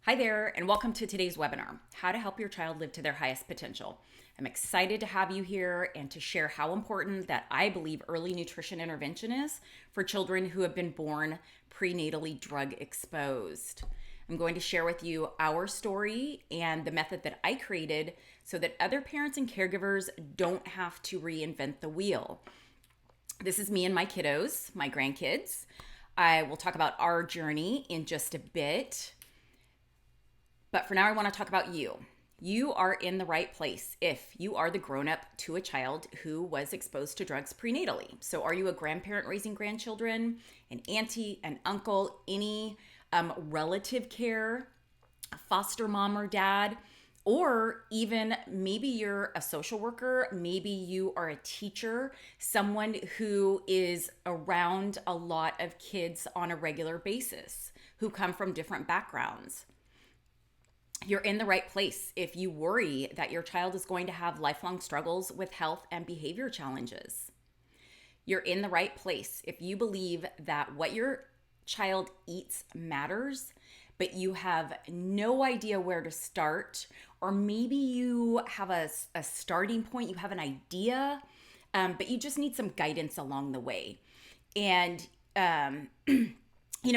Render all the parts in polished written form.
Hi there, and welcome to today's webinar, How to Help Your Child Live to Their Highest Potential. I'm excited to have you here and to share how important that I believe early nutrition intervention is for children who have been born prenatally drug exposed. I'm going to share with you our story and the method that I created so that other parents and caregivers don't have to reinvent the wheel. This is me and my kiddos, my grandkids. I will talk about our journey in just a bit. But for now, I want to talk about you. You are in the right place if you are the grown-up to a child who was exposed to drugs prenatally. So are you a grandparent raising grandchildren, an auntie, an uncle, any relative care, a foster mom or dad, or even maybe you're a social worker, maybe you are a teacher, someone who is around a lot of kids on a regular basis who come from different backgrounds. You're in the right place if you worry that your child is going to have lifelong struggles with health and behavior challenges. You're in the right place if you believe that what your child eats matters, but you have no idea where to start, or maybe you have a starting point, you have an idea, but you just need some guidance along the way. And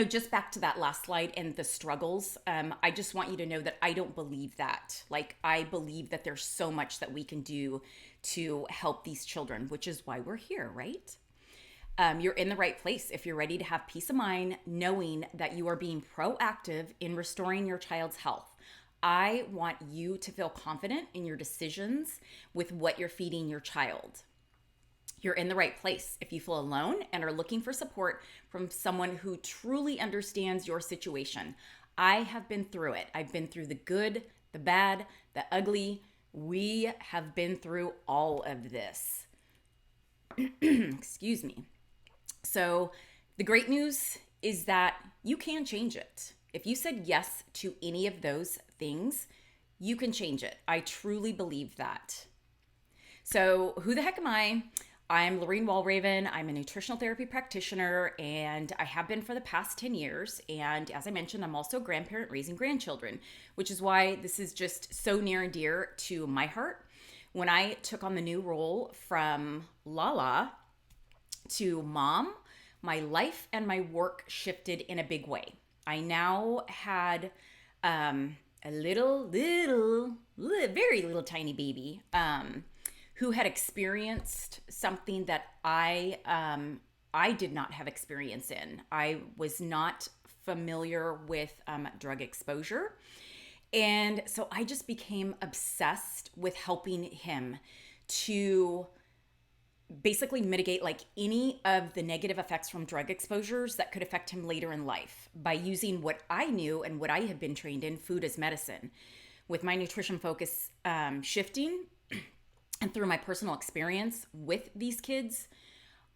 just back to that last slide and the struggles, I just want you to know that I don't believe that. Like, I believe that there's so much that we can do to help these children, which is why we're here, right? You're in the right place if you're ready to have peace of mind, knowing that you are being proactive in restoring your child's health. I want you to feel confident in your decisions with what you're feeding your child. You're in the right place if you feel alone and are looking for support from someone who truly understands your situation. I have been through it. I've been through the good, the bad, the ugly. We have been through all of this. Excuse me. So the great news is that you can change it. If you said yes to any of those things, you can change it. I truly believe that. So who the heck am I? I'm Laureen Wallravin. I'm a nutritional therapy practitioner, and I have been for the past 10 years. And as I mentioned, I'm also a grandparent raising grandchildren, which is why this is just so near and dear to my heart. When I took on the new role from Lala to mom, my life and my work shifted in a big way. I now had a very little tiny baby, who had experienced something that I did not have experience in. I was not familiar with drug exposure. And so I just became obsessed with helping him to basically mitigate like any of the negative effects from drug exposures that could affect him later in life by using what I knew and what I had been trained in, food as medicine. With my nutrition focus shifting, and through my personal experience with these kids,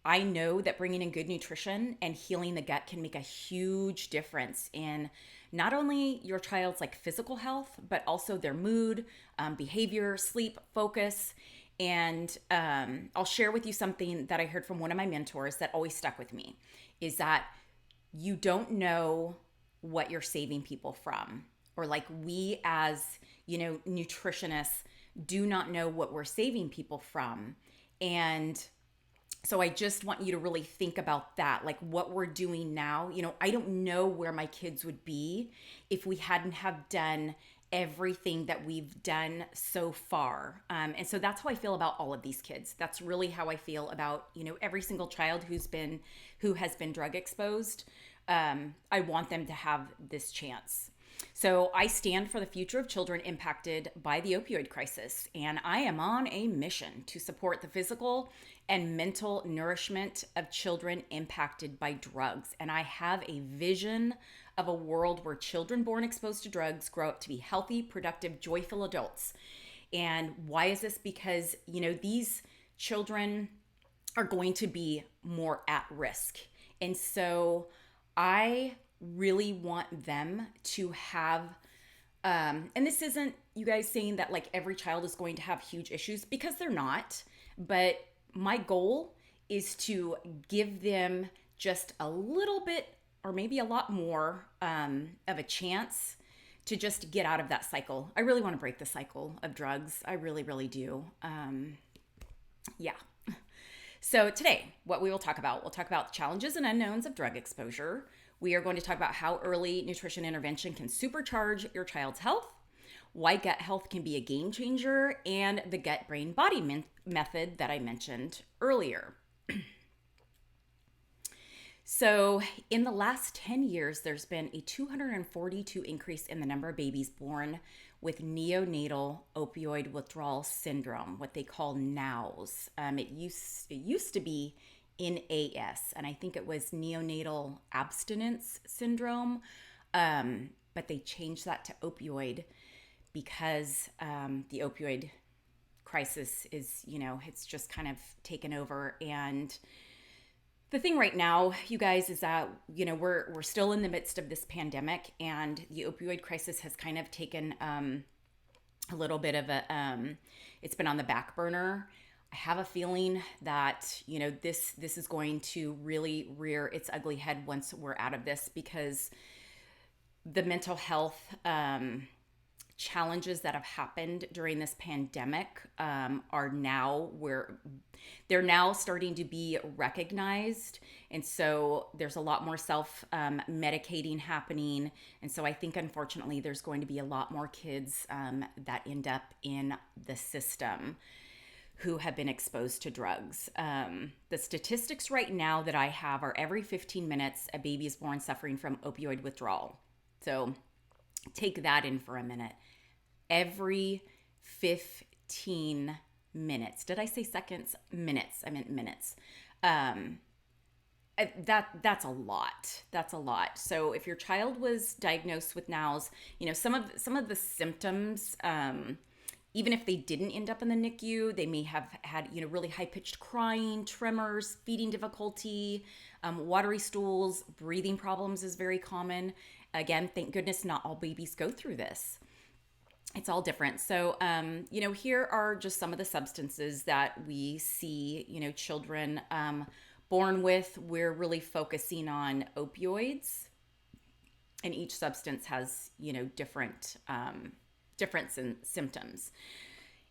I know that bringing in good nutrition and healing the gut can make a huge difference in not only your child's like physical health, but also their mood, behavior, sleep, focus. And I'll share with you something that I heard from one of my mentors that always stuck with me, is that you don't know what you're saving people from. Or like we as, nutritionists do not know what we're saving people from. And so I just want you to really think about that, like what we're doing now. I don't know where my kids would be if we hadn't have done everything that we've done so far. And so that's how I feel about all of these kids. That's really how I feel about, every single child who has been drug exposed. I want them to have this chance. So I stand for the future of children impacted by the opioid crisis, and I am on a mission to support the physical and mental nourishment of children impacted by drugs. And I have a vision of a world where children born exposed to drugs grow up to be healthy, productive, joyful adults. And why is this? Because, these children are going to be more at risk. And so I really want them to have, and this isn't you guys saying that like every child is going to have huge issues, because they're not, but my goal is to give them just a little bit or maybe a lot more of a chance to just get out of that cycle. I really want to break the cycle of drugs. I really, really do. Yeah. So today, what we will talk about, we'll talk about challenges and unknowns of drug exposure. We are going to talk about how early nutrition intervention can supercharge your child's health, why gut health can be a game changer, and the gut brain body method that I mentioned earlier. So in the last 10 years, there's been a 242 increase in the number of babies born with neonatal opioid withdrawal syndrome, what they call NOWS. It used to be NAS, and I think it was neonatal abstinence syndrome, but they changed that to opioid because the opioid crisis is, it's just kind of taken over. And the thing right now, you guys, is that, we're still in the midst of this pandemic, and the opioid crisis has kind of taken a little bit of it's been on the back burner. I have a feeling that, this is going to really rear its ugly head once we're out of this, because the mental health challenges that have happened during this pandemic they're now starting to be recognized. And so there's a lot more self-medicating happening. And so I think, unfortunately, there's going to be a lot more kids that end up in the system who have been exposed to drugs. The statistics right now that I have are every 15 minutes, a baby is born suffering from opioid withdrawal. So take that in for a minute. Every 15 minutes. Did I say seconds? Minutes. I meant minutes. That's a lot. That's a lot. So if your child was diagnosed with NOWS, some of the symptoms, even if they didn't end up in the NICU, they may have had, really high-pitched crying, tremors, feeding difficulty, watery stools, breathing problems is very common. Again, thank goodness not all babies go through this. It's all different. So, here are just some of the substances that we see, children born with. We're really focusing on opioids, and each substance has, different in symptoms.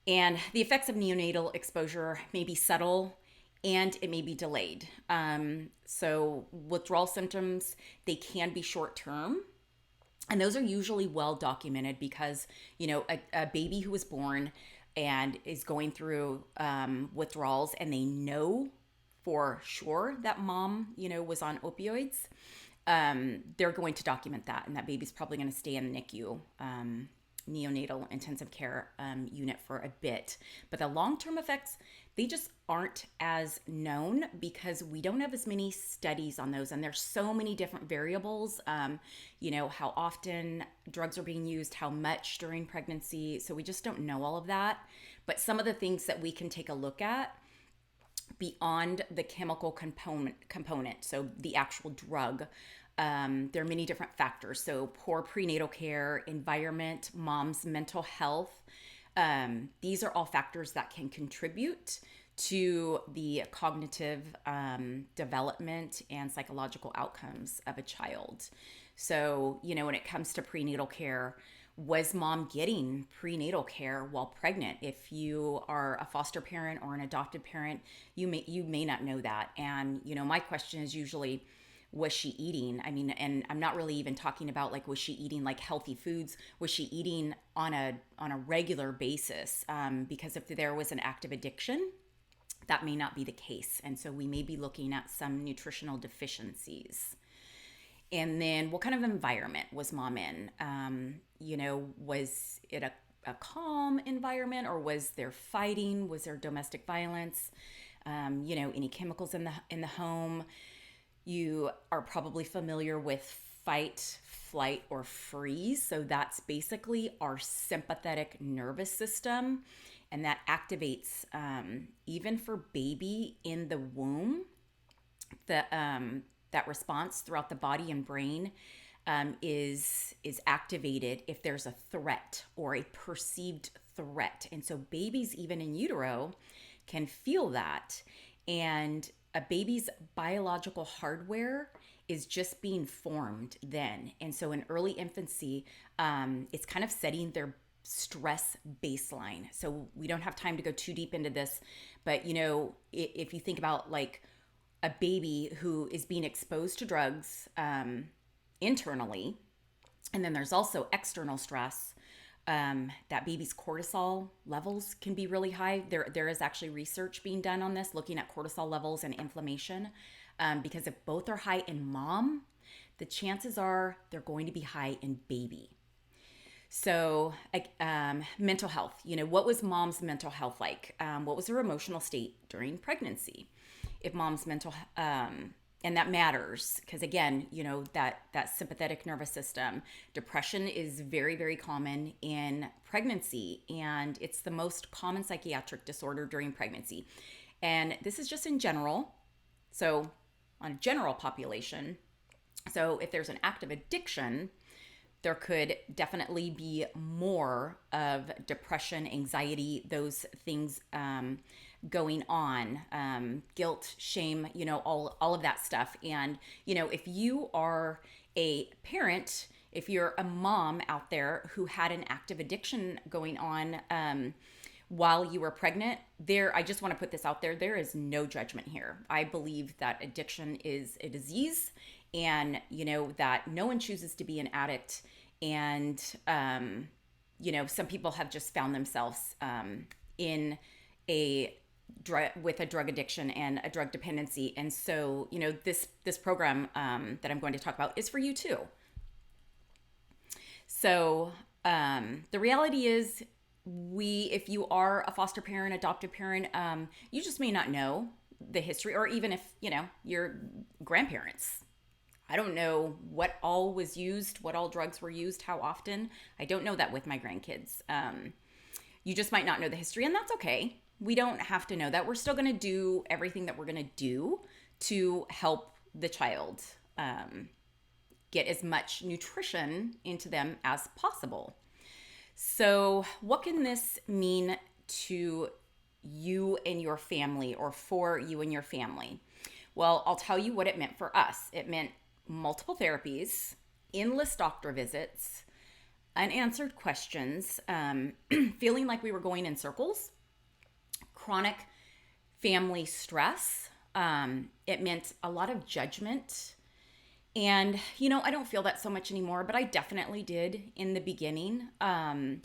And the effects of neonatal exposure may be subtle, and it may be delayed. So withdrawal symptoms, they can be short-term. And those are usually well documented because, a baby who was born and is going through withdrawals, and they know for sure that mom, was on opioids, they're going to document that. And that baby's probably going to stay in the NICU, neonatal intensive care unit for a bit. But the long-term effects, they just aren't as known because we don't have as many studies on those. And there's so many different variables, how often drugs are being used, how much during pregnancy. So we just don't know all of that. But some of the things that we can take a look at beyond the chemical component, so the actual drug, there are many different factors. So poor prenatal care, environment, mom's mental health. These are all factors that can contribute to the cognitive development and psychological outcomes of a child. So, when it comes to prenatal care, was mom getting prenatal care while pregnant? If you are a foster parent or an adopted parent, you may not know that. And, my question is usually, was she eating? I mean, and I'm not really even talking about was she eating healthy foods? Was she eating on a regular basis? Because if there was an active addiction, that may not be the case. And so we may be looking at some nutritional deficiencies. And then what kind of environment was mom in? Was it a calm environment, or was there fighting? Was there domestic violence? Any chemicals in the home? You are probably familiar with fight, flight, or freeze. So that's basically our sympathetic nervous system. And that activates, even for baby in the womb, that response throughout the body and brain is activated if there's a threat or a perceived threat. And so babies, even in utero, can feel that. And a baby's biological hardware is just being formed then. And so in early infancy, it's kind of setting their stress baseline. So we don't have time to go too deep into this, but if you think about like a baby who is being exposed to drugs internally, and then there's also external stress. That baby's cortisol levels can be really high. There is actually research being done on this, looking at cortisol levels and inflammation, because if both are high in mom, the chances are they're going to be high in baby. So, mental health. What was mom's mental health like? What was her emotional state during pregnancy? If mom's mental, and that matters because again, that sympathetic nervous system, depression is very, very common in pregnancy, and it's the most common psychiatric disorder during pregnancy. And this is just in general. So, on a general population. So, if there's an active addiction, there could definitely be more of depression, anxiety, those things going on, guilt, shame, all of that stuff. And, if you are a parent, if you're a mom out there who had an active addiction going on while you were pregnant, I just want to put this out there. There is no judgment here. I believe that addiction is a disease, and that no one chooses to be an addict. And some people have just found themselves in with a drug addiction and a drug dependency. And so this program that I'm going to talk about is for you too. So the reality is, if you are a foster parent, adoptive parent, you just may not know the history, or even if your grandparents. I don't know what all was used, what all drugs were used, how often. I don't know that with my grandkids. You just might not know the history, and that's okay. We don't have to know that. We're still going to do everything that we're going to do to help the child get as much nutrition into them as possible. So what can this mean to you and your family, or for you and your family? Well, I'll tell you what it meant for us. It meant multiple therapies, endless doctor visits, unanswered questions, feeling like we were going in circles, chronic family stress. It meant a lot of judgment. And, I don't feel that so much anymore, but I definitely did in the beginning. And,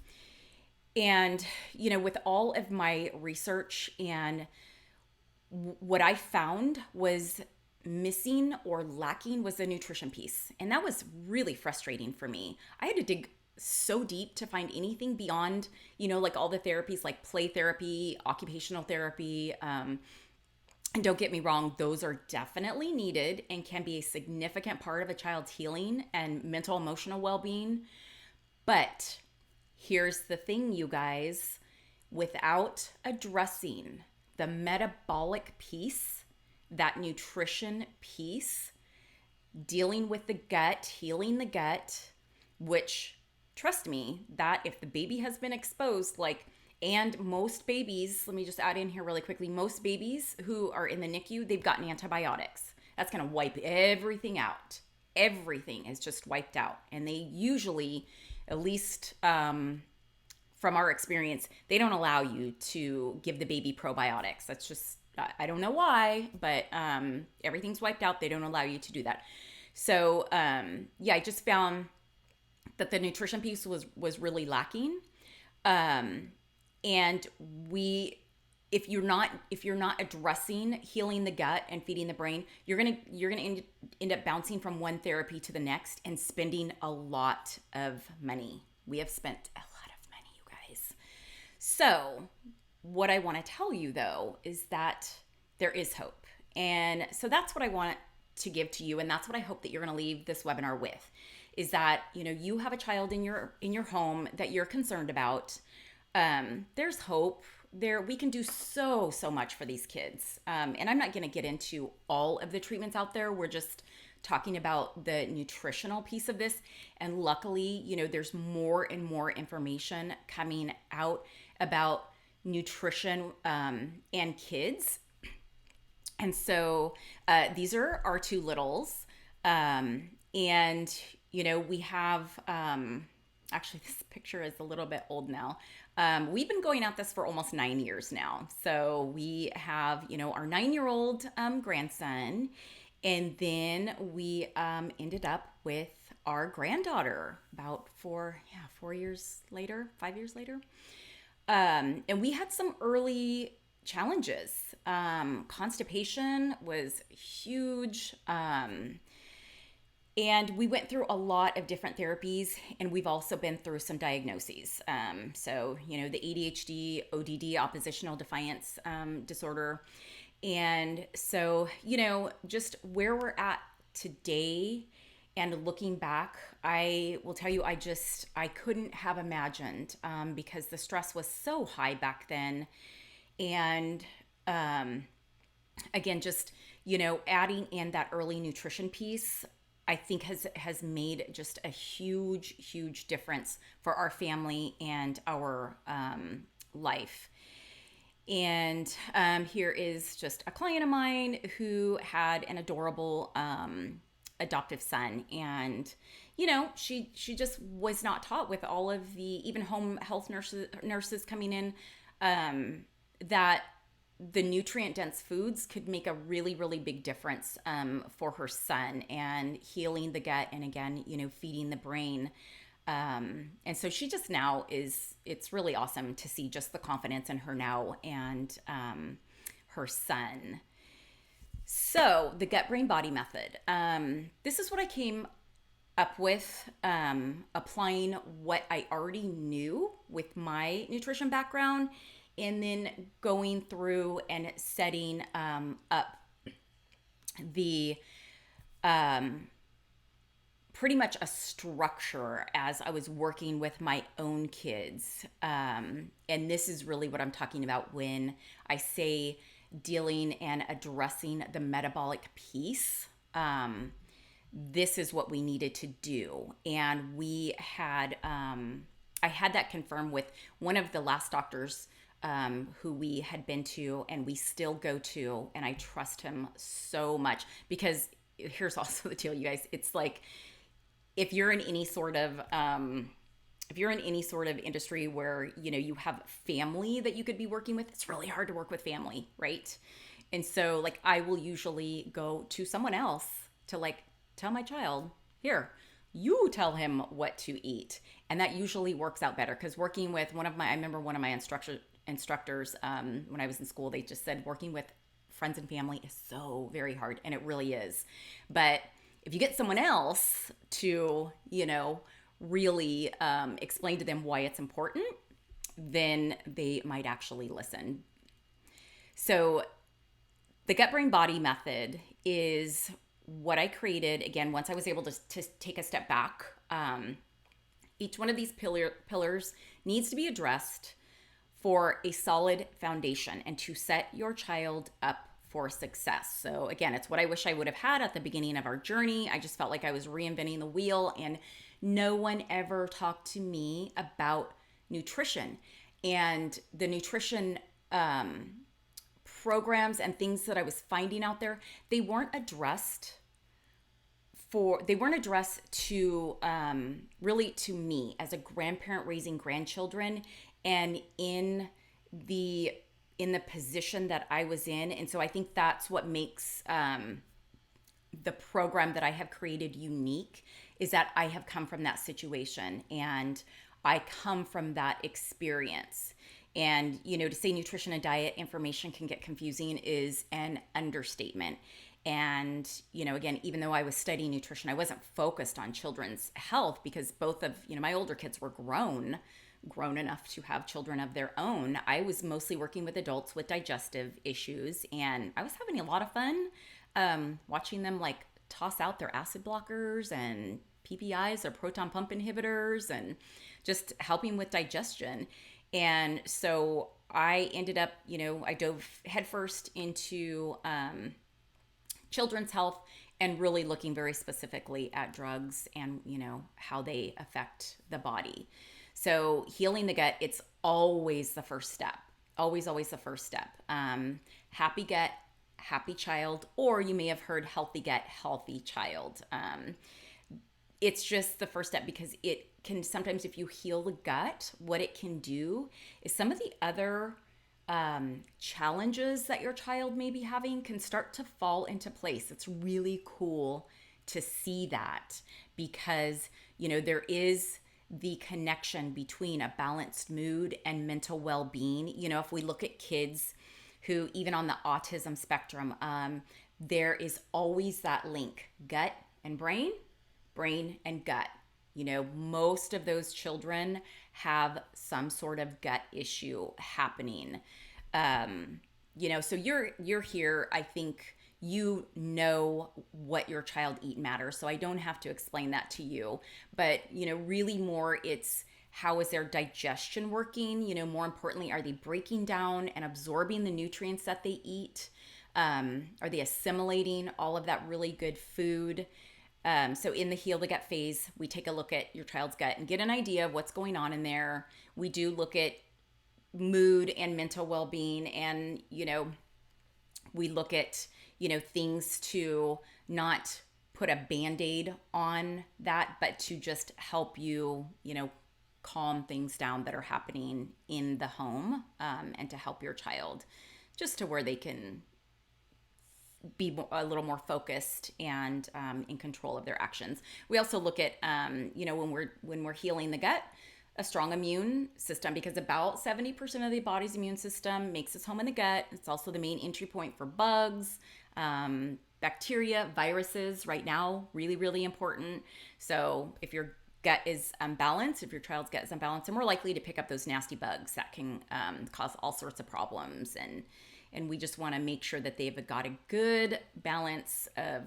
with all of my research, and what I found was missing or lacking was the nutrition piece. And that was really frustrating for me. I had to dig so deep to find anything beyond, like all the therapies, like play therapy, occupational therapy. And don't get me wrong, those are definitely needed and can be a significant part of a child's healing and mental, emotional well-being. But here's the thing, you guys, without addressing the metabolic piece, that nutrition piece, dealing with the gut, healing the gut, which, trust me, that if the baby has been exposed, and most babies, let me just add in here really quickly, most babies who are in the NICU, they've gotten antibiotics. That's going to wipe everything out. Everything is just wiped out. And they usually, at least from our experience, they don't allow you to give the baby probiotics. That's just, I don't know why, but everything's wiped out. They don't allow you to do that. So I just found that the nutrition piece was really lacking. And if you're not addressing healing the gut and feeding the brain, you're gonna end up bouncing from one therapy to the next and spending a lot of money. We have spent a lot of money, you guys. So what I want to tell you though is that there is hope. And so that's what I want to give to you, and that's what I hope that you're going to leave this webinar with, is that you have a child in your home that you're concerned about. There's hope. We can do so much for these kids. And I'm not going to get into all of the treatments out there. We're just talking about the nutritional piece of this. And luckily, there's more and more information coming out about nutrition and kids. And so these are our two littles. And, we have, actually, this picture is a little bit old now. We've been going at this for almost 9 years now. So we have, our 9-year-old grandson. And then we ended up with our granddaughter about 4 years later, 5 years later. And we had some early challenges. Constipation was huge. And we went through a lot of different therapies, and we've also been through some diagnoses. So, the ADHD, ODD, oppositional defiance disorder. And so, just where we're at today and looking back, I will tell you, I couldn't have imagined, because the stress was so high back then. And again, just, adding in that early nutrition piece, I think has made just a huge difference for our family and our life. And here is just a client of mine who had an adorable adoptive son. And, she just was not taught, with all of the even home health nurses coming in, that the nutrient dense foods could make a really big difference for her son, and healing the gut, and again, feeding the brain. And so she just now it's really awesome to see just the confidence in her now, and her son. So the gut brain body method, this is what I came up with, applying what I already knew with my nutrition background, and then going through and setting up the pretty much a structure as I was working with my own kids. And this is really what I'm talking about when I say dealing and addressing the metabolic piece. This is what we needed to do. And we had, I had that confirmed with one of the last doctors who we had been to, and we still go to, and I trust him so much, because here's also the deal, you guys. It's like, if you're in any sort of industry where you have family that you could be working with, it's really hard to work with family, right? And so, like, I will usually go to someone else to, like, tell my child, here, you tell him what to eat. And that usually works out better, because working with I remember one of my instructors, when I was in school, they just said working with friends and family is so very hard, and it really is. But if you get someone else to, really explain to them why it's important, then they might actually listen. So the gut brain body method is what I created, again, once I was able to take a step back. Each one of these pillars needs to be addressed for a solid foundation and to set your child up for success. So again, it's what I wish I would have had at the beginning of our journey. I just felt like I was reinventing the wheel, and no one ever talked to me about nutrition. And the nutrition programs and things that I was finding out there, they weren't addressed to really to me as a grandparent raising grandchildren, and in the position that I was in. And so I think that's what makes the program that I have created unique, is that I have come from that situation, and I come from that experience. And, to say nutrition and diet information can get confusing is an understatement. And, again, even though I was studying nutrition, I wasn't focused on children's health, because both of, my older kids were grown enough to have children of their own. I was mostly working with adults with digestive issues, and I was having a lot of fun watching them, like, toss out their acid blockers and PPIs or proton pump inhibitors, and just helping with digestion. And so I ended up, I dove headfirst into children's health, and really looking very specifically at drugs and, how they affect the body. So healing the gut, it's always the first step. Always the first step. Happy gut happy child, or you may have heard healthy gut, healthy child. It's just the first step, because it can sometimes, if you heal the gut, what it can do is some of the other challenges that your child may be having can start to fall into place. It's really cool to see that, because, there is the connection between a balanced mood and mental well-being. If we look at kids who, even on the autism spectrum, there is always that link, gut and brain, brain and gut. Most of those children have some sort of gut issue happening. So you're here, I think what your child eat matters. So I don't have to explain that to you, but really more it's how is their digestion working? More importantly, are they breaking down and absorbing the nutrients that they eat? Are they assimilating all of that really good food? So in the heal the gut phase, we take a look at your child's gut and get an idea of what's going on in there. We do look at mood and mental well-being, and we look at things to not put a band-aid on that, but to just help you calm things down that are happening in the home, and to help your child just to where they can be a little more focused and in control of their actions. We also look at when we're healing the gut, a strong immune system, because about 70% of the body's immune system makes its home in the gut. It's also the main entry point for bugs, bacteria, viruses. Right now, really, really important. So if your gut is unbalanced, if your child's gut is unbalanced, they're more likely to pick up those nasty bugs that can cause all sorts of problems. And we just want to make sure that they've got a good balance of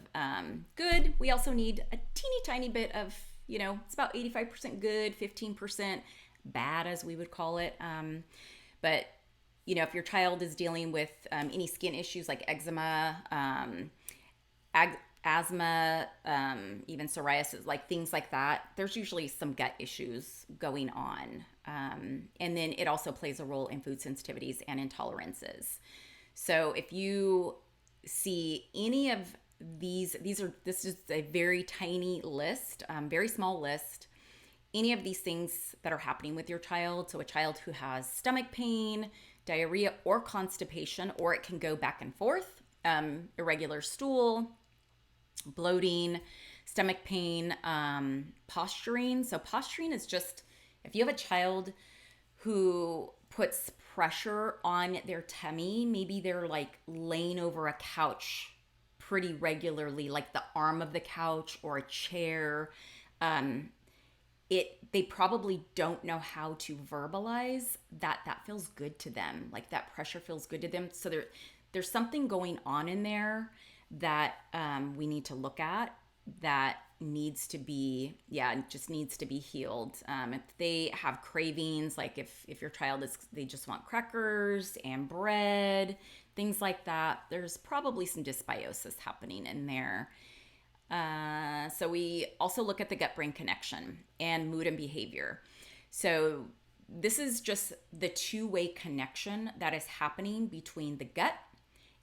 good. We also need a teeny tiny bit of, it's about 85% good, 15% bad, as we would call it. But, if your child is dealing with any skin issues like eczema, asthma, even psoriasis, like things like that, there's usually some gut issues going on. And then it also plays a role in food sensitivities and intolerances. So if you see any of this is a very tiny list, very small list, any of these things that are happening with your child. So a child who has stomach pain, diarrhea, or constipation, or it can go back and forth, irregular stool, bloating, stomach pain, posturing. So posturing is just, if you have a child who puts pressure on their tummy, maybe they're like laying over a couch pretty regularly, like the arm of the couch or a chair, they probably don't know how to verbalize that feels good to them, like that pressure feels good to them. So there's something going on in there that we need to look at, that needs to be healed. If they have cravings, like if your child they just want crackers and bread, things like that, there's probably some dysbiosis happening in there. So we also look at the gut-brain connection and mood and behavior. So this is just the two-way connection that is happening between the gut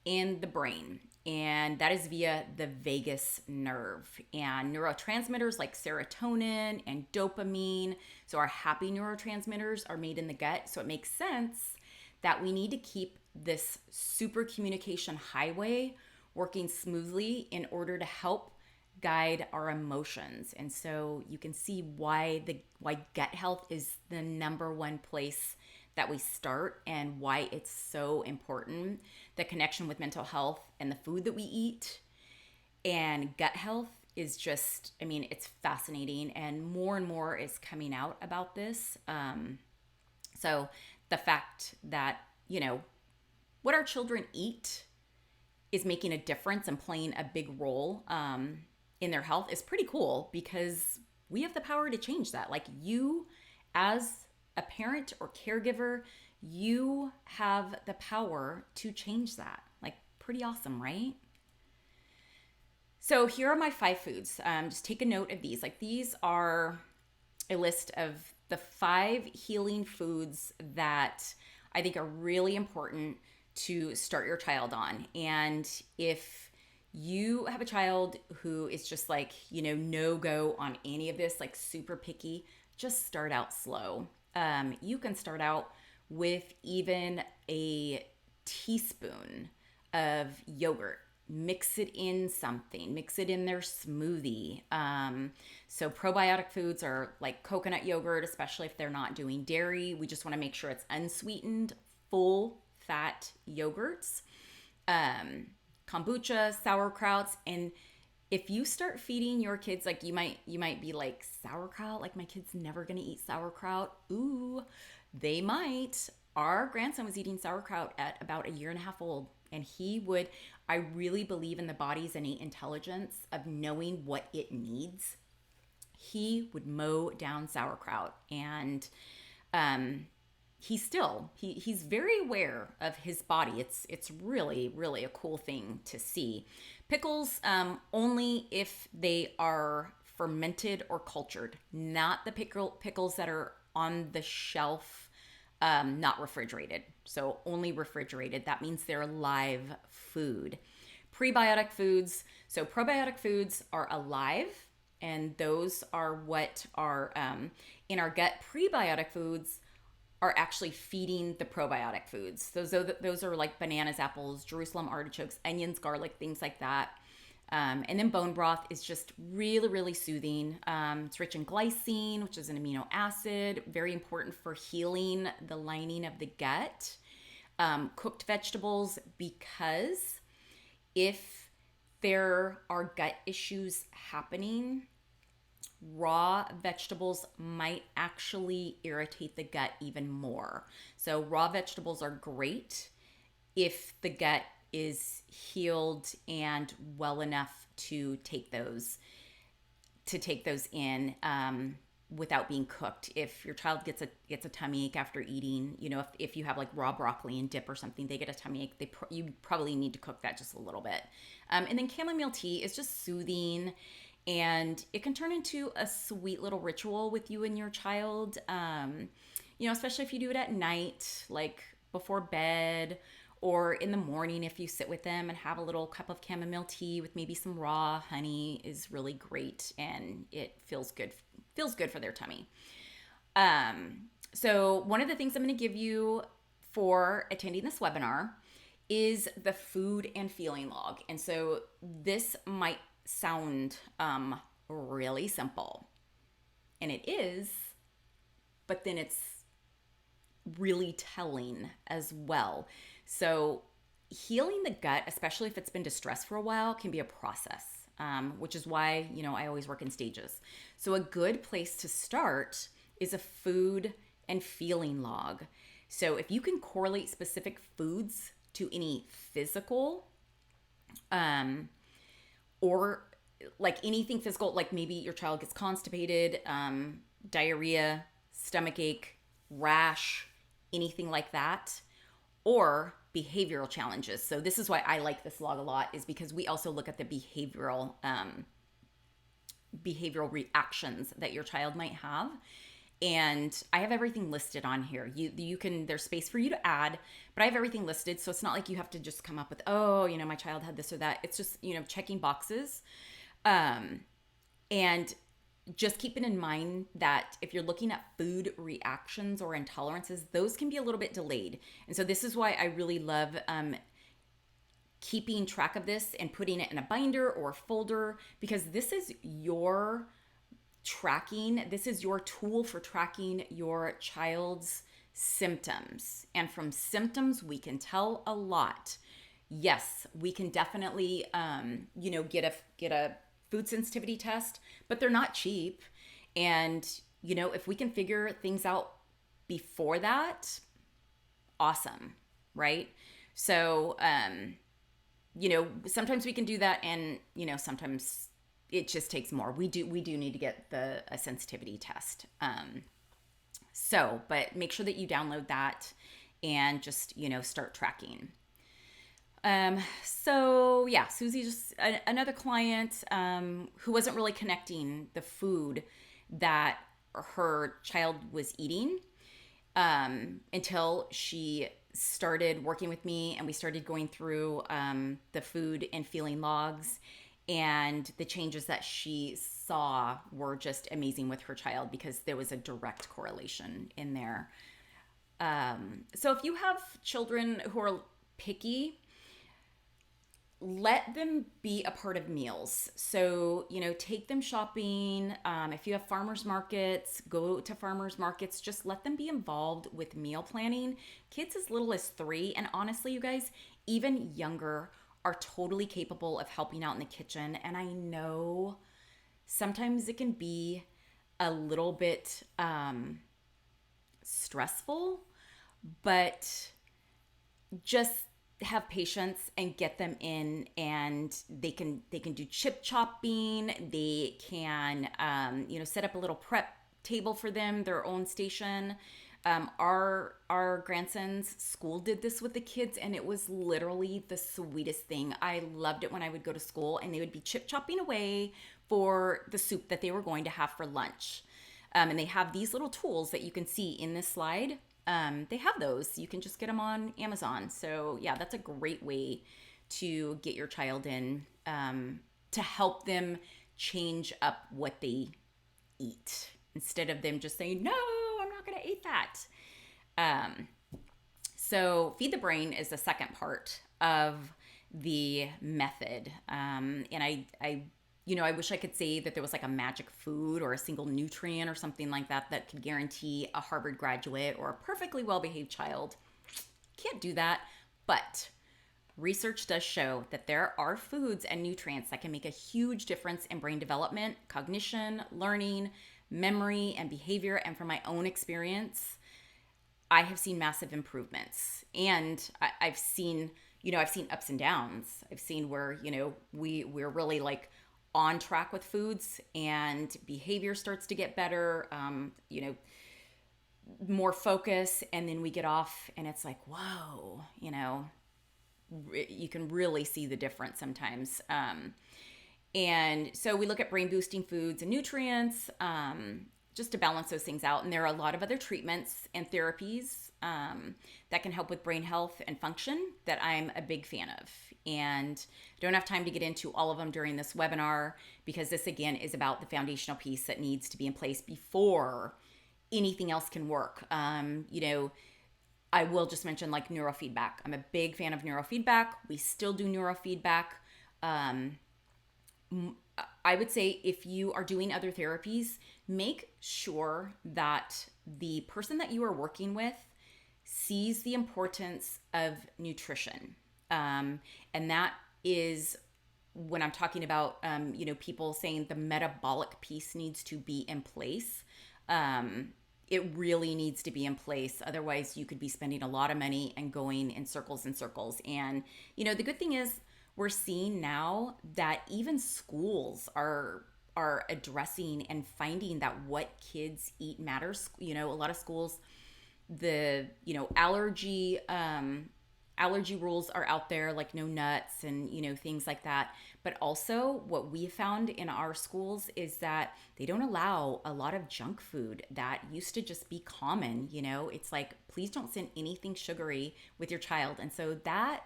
and the brain. And that is via the vagus nerve. And neurotransmitters like serotonin and dopamine, so our happy neurotransmitters, are made in the gut. So it makes sense that we need to keep this super communication highway working smoothly in order to help guide our emotions. And so you can see why gut health is the number one place that we start, and why it's so important. The connection with mental health and the food that we eat and gut health is just, it's fascinating, and more is coming out about this. So the fact that, what our children eat is making a difference and playing a big role in their health is pretty cool, because we have the power to change that. Like, you as a parent or caregiver, you have the power to change that. Like, pretty awesome, right? So here are my 5 foods. Just take a note of these. Like, these are a list of the 5 healing foods that I think are really important to start your child on. And if you have a child who is just like, no go on any of this, like super picky, just start out slow. You can start out with even a teaspoon of yogurt. Mix it in something, mix it in their smoothie. So probiotic foods are like coconut yogurt, especially if they're not doing dairy. We just want to make sure it's unsweetened, full fat yogurts, kombucha, sauerkrauts. And if you start feeding your kids, like you might be like, sauerkraut, like my kid's never gonna eat sauerkraut. Ooh, they might. Our grandson was eating sauerkraut at about 1.5 years old, and I really believe in the body's innate intelligence of knowing what it needs. He would mow down sauerkraut, and he's very aware of his body. It's really, really a cool thing to see. Pickles, only if they are fermented or cultured, not the pickles that are on the shelf, not refrigerated. So only refrigerated. That means they're live food. Prebiotic foods. So probiotic foods are alive, and those are what are in our gut. Prebiotic foods are actually feeding the probiotic foods. Those are like bananas, apples, Jerusalem artichokes, onions, garlic, things like that. And then bone broth is just really, really soothing. It's rich in glycine, which is an amino acid, very important for healing the lining of the gut. Cooked vegetables, because if there are gut issues happening, raw vegetables might actually irritate the gut even more. So raw vegetables are great if the gut is healed and well enough to take those in without being cooked. If your child gets a tummy ache after eating, if you have like raw broccoli and dip or something, they get a tummy ache. You probably need to cook that just a little bit. And then chamomile tea is just soothing, and it can turn into a sweet little ritual with you and your child. Especially if you do it at night, like before bed, or in the morning if you sit with them and have a little cup of chamomile tea with maybe some raw honey is really great, and it feels good for their tummy. So one of the things I'm going to give you for attending this webinar is the food and feeling log. And so this might sound really simple, and it is, but then it's really telling as well. So healing the gut, especially if it's been distressed for a while, can be a process, which is why, I always work in stages. So a good place to start is a food and feeling log. So if you can correlate specific foods to any physical, or like anything physical, like maybe your child gets constipated, diarrhea, stomach ache, rash, anything like that, or behavioral challenges. So this is why I like this log a lot, is because we also look at the behavioral reactions that your child might have. And I have everything listed on here. You can, there's space for you to add, but I have everything listed. So it's not like you have to just come up with, my child had this or that. It's just, checking boxes. And just keeping in mind that if you're looking at food reactions or intolerances, those can be a little bit delayed. And so this is why I really love keeping track of this and putting it in a binder or a folder, because this is your tracking. This is your tool for tracking your child's symptoms. And from symptoms, we can tell a lot. Yes, we can definitely, get a food sensitivity test, but they're not cheap. And, if we can figure things out before that, awesome, right? So, sometimes we can do that, and, sometimes it just takes more. We do need to get a sensitivity test. But make sure that you download that and just, start tracking. Susie, just another client who wasn't really connecting the food that her child was eating until she started working with me, and we started going through the food and feeling logs, and the changes that she saw were just amazing with her child because there was a direct correlation in there. So if you have children who are picky, let them be a part of meals. So, take them shopping. If you have farmers markets, go to farmers markets. Just let them be involved with meal planning. Kids as little as 3, and honestly, you guys, even younger, are totally capable of helping out in the kitchen. And I know sometimes it can be a little bit stressful, but just have patience and get them in, and they can do chip chopping. They can set up a little prep table for them, their own station. Our grandson's school did this with the kids, and it was literally the sweetest thing. I loved it when I would go to school and they would be chip chopping away for the soup that they were going to have for lunch. And they have these little tools that you can see in this slide. They have those. You can just get them on Amazon. So yeah, that's a great way to get your child in, to help them change up what they eat instead of them just saying, no, I'm not going to eat that. So feed the brain is the second part of the method. And I wish I could say that there was like a magic food or a single nutrient or something like that that could guarantee a Harvard graduate or a perfectly well-behaved child. Can't do that, but research does show that there are foods and nutrients that can make a huge difference in brain development, cognition, learning, memory, and behavior. And from my own experience, I have seen massive improvements. And I've seen ups and downs. I've seen where, we're really like on track with foods and behavior starts to get better, more focus, and then we get off and it's like, whoa, you can really see the difference sometimes. And so we look at brain boosting foods and nutrients, just to balance those things out. And there are a lot of other treatments and therapies that can help with brain health and function that I'm a big fan of. And I don't have time to get into all of them during this webinar because this, again, is about the foundational piece that needs to be in place before anything else can work. I will just mention like neurofeedback. I'm a big fan of neurofeedback. We still do neurofeedback. I would say if you are doing other therapies, make sure that the person that you are working with sees the importance of nutrition. And that is when I'm talking about, people saying the metabolic piece needs to be in place. It really needs to be in place. Otherwise, you could be spending a lot of money and going in circles and circles. And, the good thing is we're seeing now that even schools are addressing and finding that what kids eat matters. A lot of schools, the, allergy rules are out there, like no nuts and, things like that. But also what we found in our schools is that they don't allow a lot of junk food that used to just be common. It's like, please don't send anything sugary with your child. And so that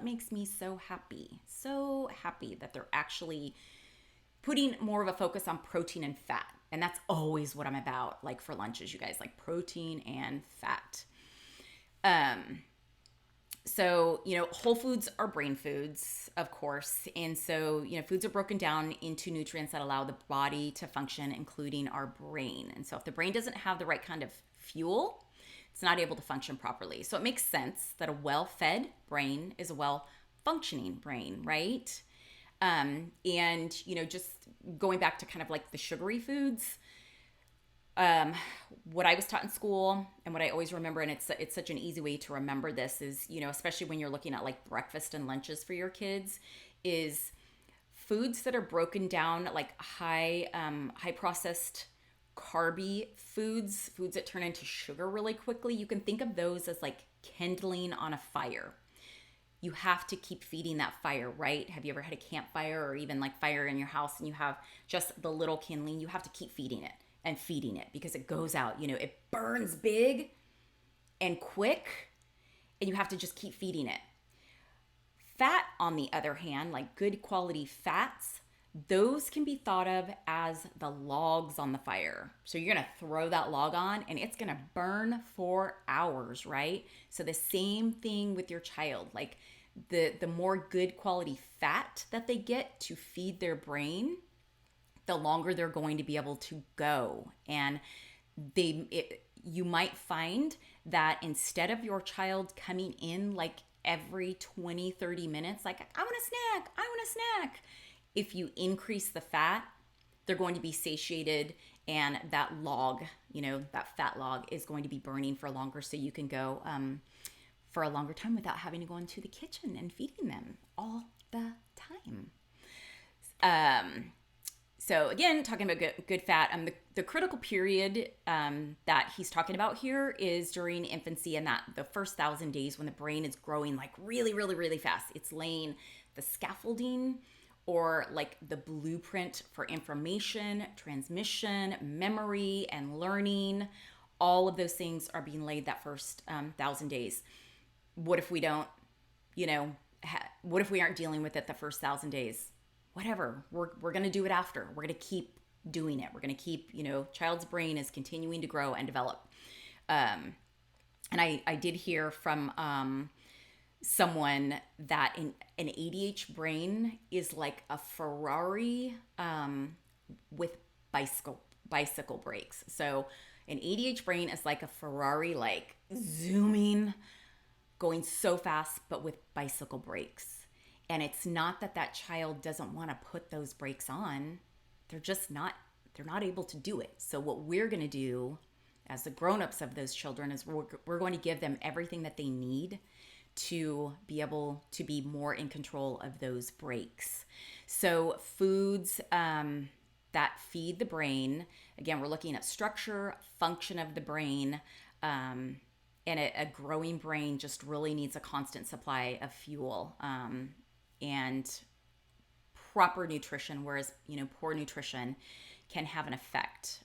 makes me so happy that they're actually putting more of a focus on protein and fat. And that's always what I'm about, like for lunches, you guys, like protein and fat. So, whole foods are brain foods, of course. And so, foods are broken down into nutrients that allow the body to function, including our brain. And so if the brain doesn't have the right kind of fuel, it's not able to function properly. So it makes sense that a well-fed brain is a well-functioning brain, right? And, just going back to kind of like the sugary foods, what I was taught in school and what I always remember, and it's such an easy way to remember this is, especially when you're looking at like breakfast and lunches for your kids, is foods that are broken down, like high processed carby foods that turn into sugar really quickly. You can think of those as like kindling on a fire. You have to keep feeding that fire, right? Have you ever had a campfire or even like fire in your house and you have just the little kindling? You have to keep feeding it and feeding it because it goes out, it burns big and quick, and you have to just keep feeding it. Fat, on the other hand, like good quality fats, those can be thought of as the logs on the fire. So you're going to throw that log on and it's going to burn for hours, right? So the same thing with your child. Like the more good quality fat that they get to feed their brain, the longer they're going to be able to go. And you might find that instead of your child coming in like every 20, 30 minutes, like, I want a snack. If you increase the fat, they're going to be satiated, and that log, that fat log is going to be burning for longer, so you can go for a longer time without having to go into the kitchen and feeding them all the time. So again, talking about good fat, the critical period that he's talking about here is during infancy, and that the first 1,000 days when the brain is growing like really, really, really fast. It's laying the scaffolding, or like the blueprint for information, transmission, memory, and learning. All of those things are being laid that first 1,000 days. What if we don't, what if we aren't dealing with it the first 1,000 days? Whatever, we're going to do it after. We're going to keep doing it. We're going to keep, child's brain is continuing to grow and develop. And I did hear from someone that an ADH brain is like a Ferrari with bicycle brakes. So an ADH brain is like a Ferrari, like zooming, going so fast, but with bicycle brakes. And it's not that child doesn't want to put those brakes on. They're not able to do it. So what we're going to do as the grown-ups of those children is we're going to give them everything that they need to be able to be more in control of those brakes. So foods that feed the brain, again, we're looking at structure, function of the brain, and a growing brain just really needs a constant supply of fuel. And proper nutrition, whereas poor nutrition can have an effect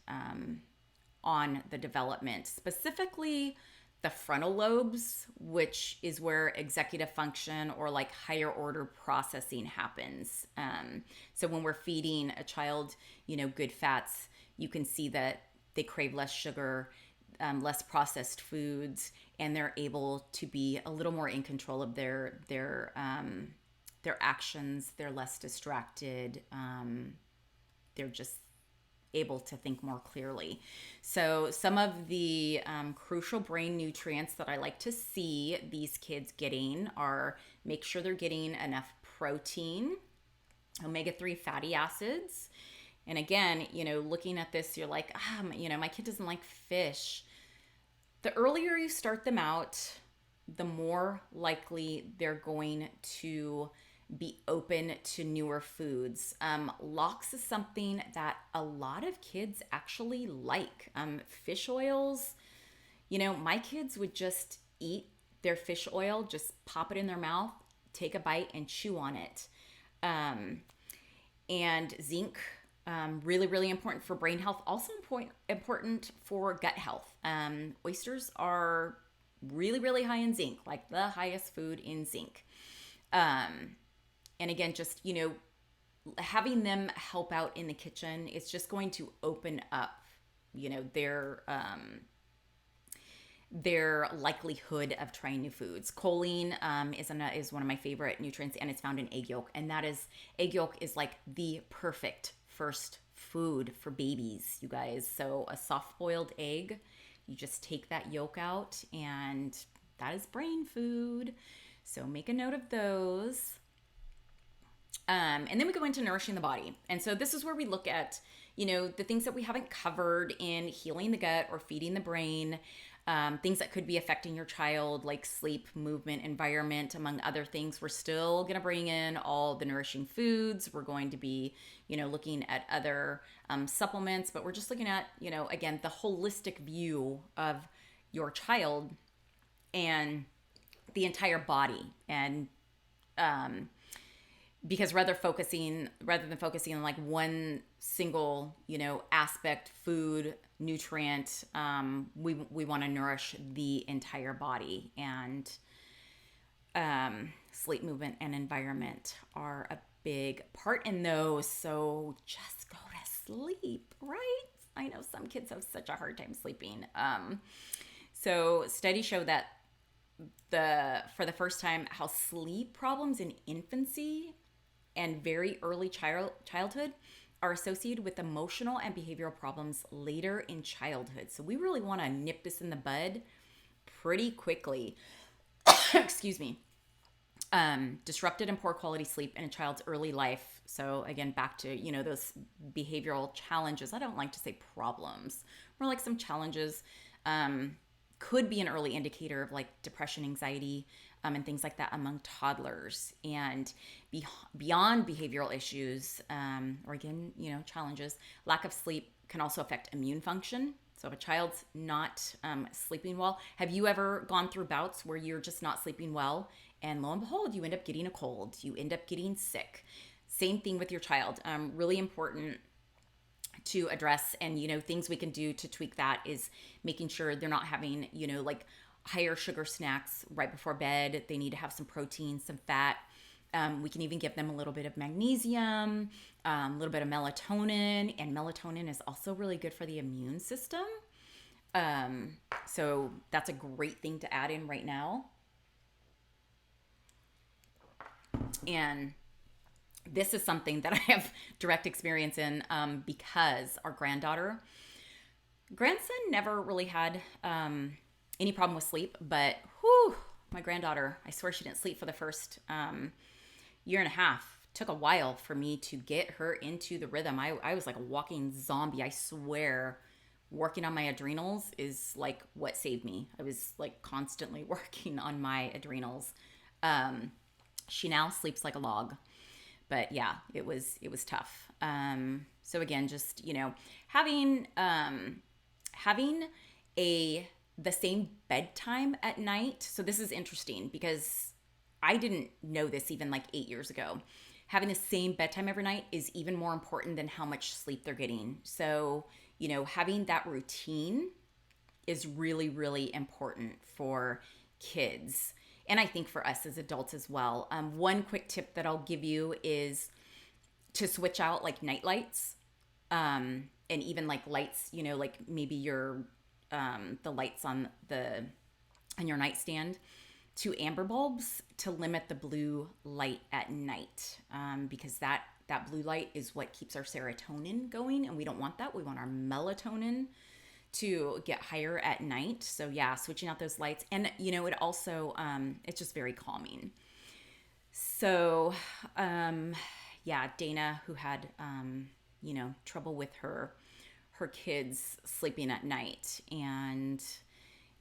on the development, specifically the frontal lobes, which is where executive function or like higher order processing happens. So when we're feeding a child, good fats, you can see that they crave less sugar, less processed foods, and they're able to be a little more in control of their actions. They're less distracted. They're just able to think more clearly. So some of the crucial brain nutrients that I like to see these kids getting are, make sure they're getting enough protein, omega-3 fatty acids. And again, looking at this, you're like, my kid doesn't like fish. The earlier you start them out, the more likely they're going to be open to newer foods. Lox is something that a lot of kids actually like. Fish oils, my kids would just eat their fish oil, just pop it in their mouth, take a bite, and chew on it. And zinc, really, really important for brain health, also important for gut health. Oysters are really, really high in zinc, like the highest food in zinc. And again, just, having them help out in the kitchen, it's just going to open up, their likelihood of trying new foods. Choline is one of my favorite nutrients, and it's found in egg yolk. And egg yolk is like the perfect first food for babies, you guys. So a soft-boiled egg, you just take that yolk out, and that is brain food. So make a note of those. And then we go into nourishing the body. And so this is where we look at, the things that we haven't covered in healing the gut or feeding the brain, things that could be affecting your child, like sleep, movement, environment, among other things. We're still going to bring in all the nourishing foods. We're going to be, looking at other supplements, but we're just looking at, again, the holistic view of your child and the entire body. And because rather than focusing on like one single, aspect, food, nutrient, we want to nourish the entire body. And Sleep, movement, and environment are a big part in those. So just go to sleep, right? I know some kids have such a hard time sleeping. So studies show that for the first time, how sleep problems in infancy and very early childhood are associated with emotional and behavioral problems later in childhood. So we really want to nip this in the bud pretty quickly. Excuse me. Disrupted and poor quality sleep in a child's early life. So again, back to, those behavioral challenges. I don't like to say problems, more like some challenges. Could be an early indicator of like depression, anxiety, and things like that among toddlers. And beyond behavioral issues, or again, challenges, lack of sleep can also affect immune function. So if a child's not sleeping well, have you ever gone through bouts where you're just not sleeping well, and lo and behold, you end up getting a cold, you end up getting sick? Same thing with your child. Really important to address, and things we can do to tweak that is making sure they're not having like higher sugar snacks right before bed. They need to have some protein, some fat. We can even give them a little bit of magnesium, a little bit of melatonin, and melatonin is also really good for the immune system. So that's a great thing to add in right now. And this is something that I have direct experience in, because our grandson never really had any problem with sleep, but my granddaughter, I swear she didn't sleep for the first year and a half. Took a while for me to get her into the rhythm. I was like a walking zombie. I swear working on my adrenals is like what saved me. I was like constantly working on my adrenals. She now sleeps like a log. But yeah, it was tough. So again, just having the same bedtime at night. So this is interesting because I didn't know this even like 8 years ago. Having the same bedtime every night is even more important than how much sleep they're getting. So having that routine is really, really important for kids. And I think for us as adults as well. One quick tip that I'll give you is to switch out like night lights, and even like lights, like maybe your the lights on your nightstand, to amber bulbs to limit the blue light at night, because that blue light is what keeps our serotonin going, and we don't want that. We want our melatonin to get higher at night. So yeah, switching out those lights. And it also it's just very calming. So yeah, Dana, who had trouble with her kids sleeping at night, and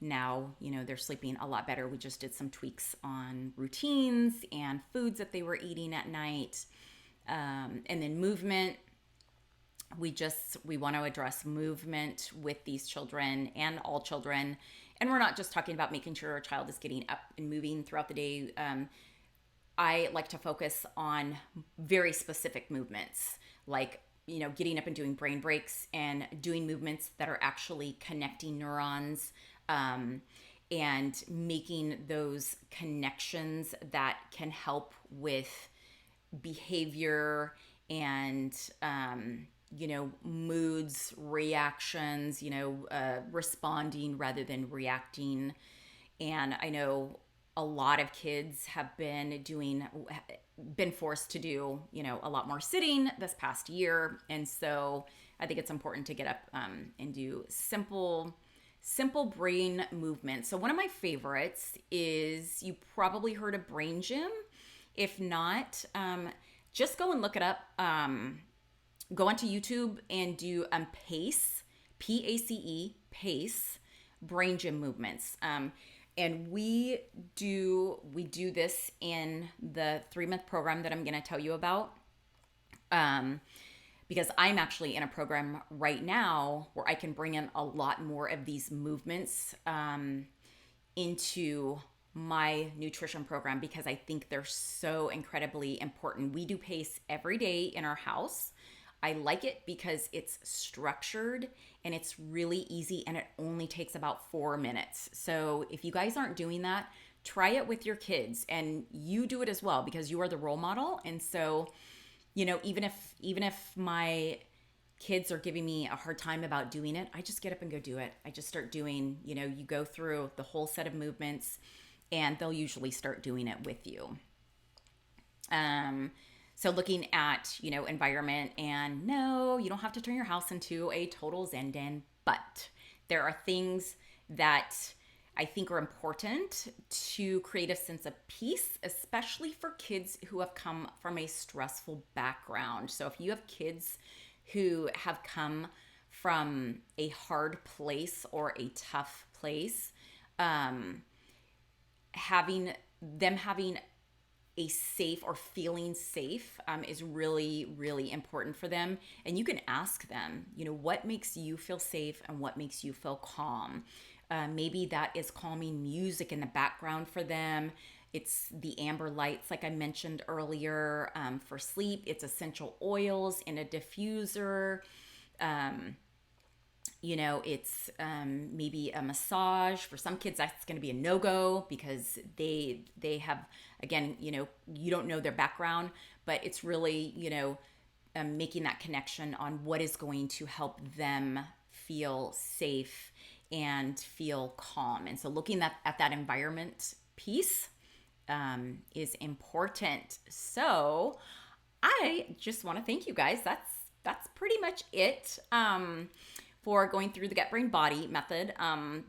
now they're sleeping a lot better. We just did some tweaks on routines and foods that they were eating at night, and then movement. We want to address movement with these children and all children. And we're not just talking about making sure our child is getting up and moving throughout the day. I like to focus on very specific movements, like, getting up and doing brain breaks and doing movements that are actually connecting neurons, and making those connections that can help with behavior and, moods, reactions, responding rather than reacting. And I know a lot of kids have been forced to do, a lot more sitting this past year. And so I think it's important to get up and do simple brain movement. So one of my favorites is, you probably heard of Brain Gym. If not, just go and look it up. Go onto YouTube and do PACE, PACE, PACE, Brain Gym movements. And we do this in the 3-month program that I'm going to tell you about. Because I'm actually in a program right now where I can bring in a lot more of these movements into my nutrition program, because I think they're so incredibly important. We do PACE every day in our house. I like it because it's structured and it's really easy, and it only takes about 4 minutes. So if you guys aren't doing that, try it with your kids, and you do it as well because you are the role model. And so, even if my kids are giving me a hard time about doing it, I just get up and go do it. I just start doing, you go through the whole set of movements, and they'll usually start doing it with you. So looking at, environment, and no, you don't have to turn your house into a total Zen den, but there are things that I think are important to create a sense of peace, especially for kids who have come from a stressful background. So if you have kids who have come from a hard place or a tough place, having a safe or feeling safe is really, really important for them. And you can ask them, what makes you feel safe and what makes you feel calm? Maybe that is calming music in the background for them. It's the amber lights, like I mentioned earlier, for sleep. It's essential oils in a diffuser. It's maybe a massage. For some kids, that's going to be a no-go because they have, again, you don't know their background, but it's really, making that connection on what is going to help them feel safe and feel calm. And so looking at that environment piece is important. So I just want to thank you guys. That's pretty much it. For going through the Gut Brain Body method.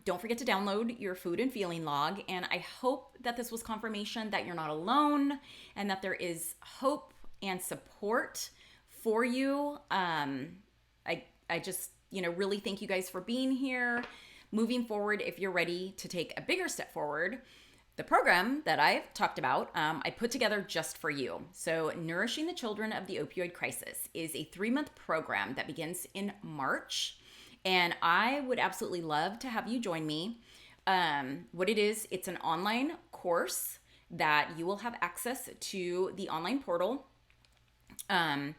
Don't forget to download your food and feeling log. And I hope that this was confirmation that you're not alone and that there is hope and support for you. I just, really thank you guys for being here. Moving forward, if you're ready to take a bigger step forward, the program that I've talked about, I put together just for you. So Nourishing the Children of the Opioid Crisis is a 3-month program that begins in March. And I would absolutely love to have you join me. What it is, it's an online course that you will have access to the online portal. And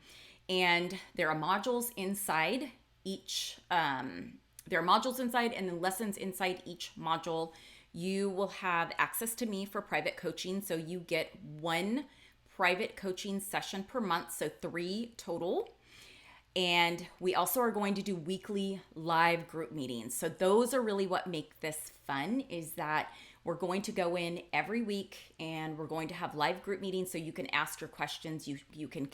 there are modules inside each, there are modules inside and then lessons inside each module. You will have access to me for private coaching. So you get 1 private coaching session per month. So 3 total. And we also are going to do weekly live group meetings. So those are really what make this fun, is that we're going to go in every week and we're going to have live group meetings so you can ask your questions. You can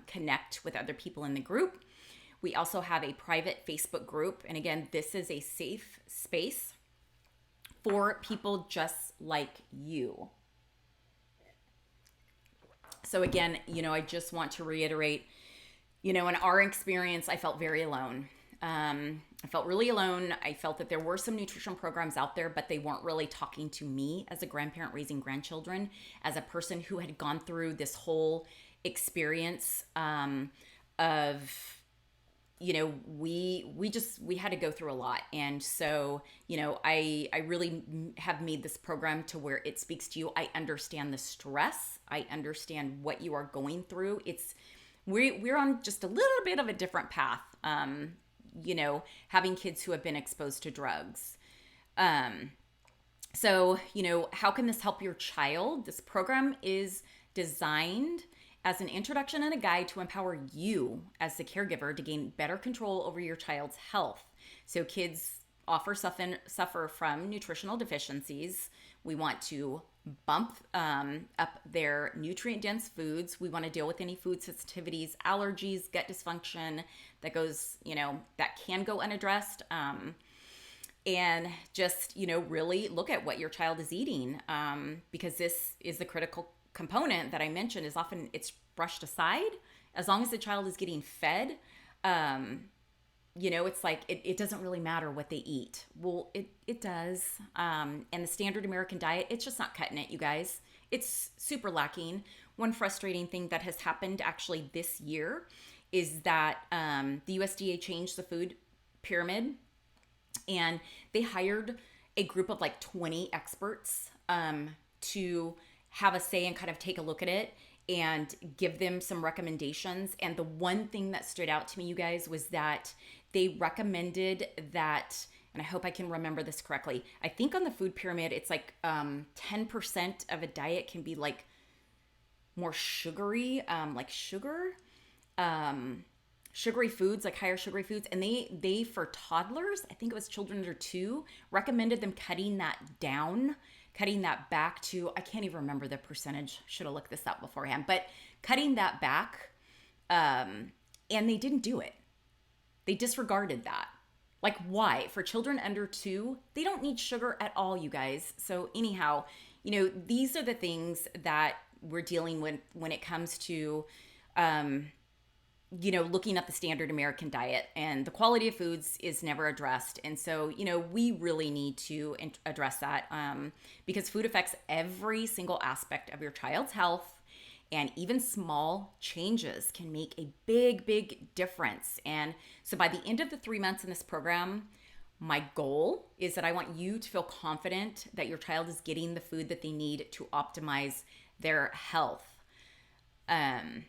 connect with other people in the group. We also have a private Facebook group. And again, this is a safe space for people just like you. So again, I just want to reiterate, in our experience, I felt very alone. I felt really alone. I felt that there were some nutrition programs out there, but they weren't really talking to me as a grandparent raising grandchildren, as a person who had gone through this whole experience of, we had to go through a lot. And so, I really have made this program to where it speaks to you. I understand the stress. I understand what you are going through. We're on just a little bit of a different path, having kids who have been exposed to drugs. So, how can this help your child? This program is designed as an introduction and a guide to empower you as the caregiver to gain better control over your child's health. So kids suffer from nutritional deficiencies. We want to bump up their nutrient-dense foods. We want to deal with any food sensitivities, allergies, gut dysfunction that goes, that can go unaddressed. And just, really look at what your child is eating, because this is the critical component that I mentioned. Is often it's brushed aside. As long as the child is getting fed, it's like it doesn't really matter what they eat. Well, it does. And the standard American diet, it's just not cutting it, you guys. It's super lacking. One frustrating thing that has happened actually this year is that the USDA changed the food pyramid, and they hired a group of like 20 experts to have a say and kind of take a look at it and give them some recommendations. And the one thing that stood out to me, you guys, was that they recommended that, and I hope I can remember this correctly. I think on the food pyramid, it's like 10% of a diet can be like more sugary, like sugar, sugary foods, like higher sugary foods. And they for toddlers, I think it was children under 2, recommended them cutting that down, cutting that back to, I can't even remember the percentage. Should have looked this up beforehand, but cutting that back. And they didn't do it. They disregarded that. Like, why? For children under 2, they don't need sugar at all, you guys. So anyhow, these are the things that we're dealing with when it comes to, looking at the standard American diet, and the quality of foods is never addressed. And so, we really need to address that because food affects every single aspect of your child's health. And even small changes can make a big, big difference. And so by the end of the 3 months in this program, my goal is that I want you to feel confident that your child is getting the food that they need to optimize their health. And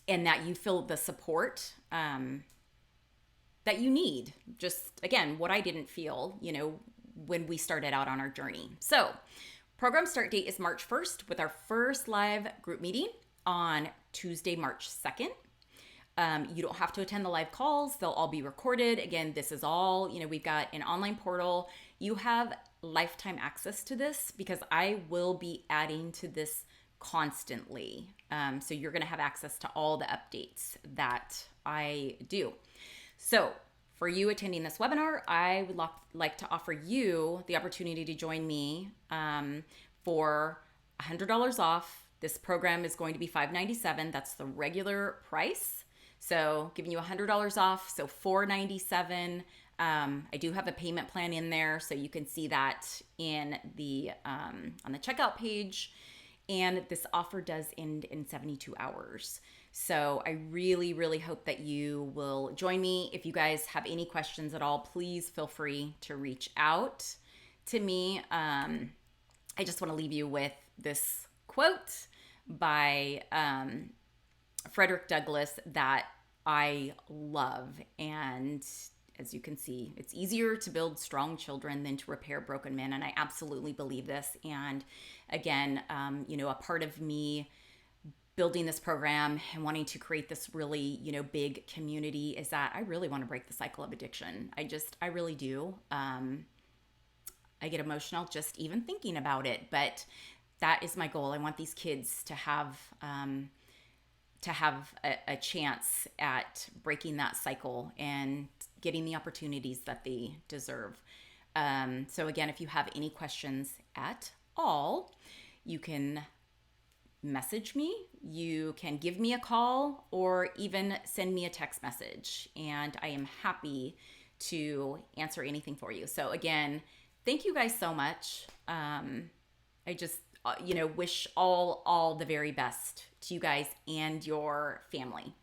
that you feel the support that you need. Just, again, what I didn't feel, when we started out on our journey. So program start date is March 1st with our first live group meeting on Tuesday, March 2nd. You don't have to attend the live calls. They'll all be recorded. Again, this is all, we've got an online portal. You have lifetime access to this because I will be adding to this constantly. So you're going to have access to all the updates that I do. So for you attending this webinar, I would like to offer you the opportunity to join me for $100 off. This program is going to be $597. That's the regular price. So giving you $100 off, so $497. I do have a payment plan in there, so you can see that in the on the checkout page. And this offer does end in 72 hours. So I really, really hope that you will join me. If you guys have any questions at all, please feel free to reach out to me. I just want to leave you with this quote by Frederick Douglass that I love. And as you can see, it's easier to build strong children than to repair broken men. And I absolutely believe this. And again, a part of me building this program and wanting to create this really, big community is that I really want to break the cycle of addiction. I really do. I get emotional just even thinking about it, but that is my goal. I want these kids to have a chance at breaking that cycle and getting the opportunities that they deserve. So again, if you have any questions at all, you can message me, you can give me a call, or even send me a text message, and I am happy to answer anything for you. So again, thank you guys so much. I just wish all the very best to you guys and your family.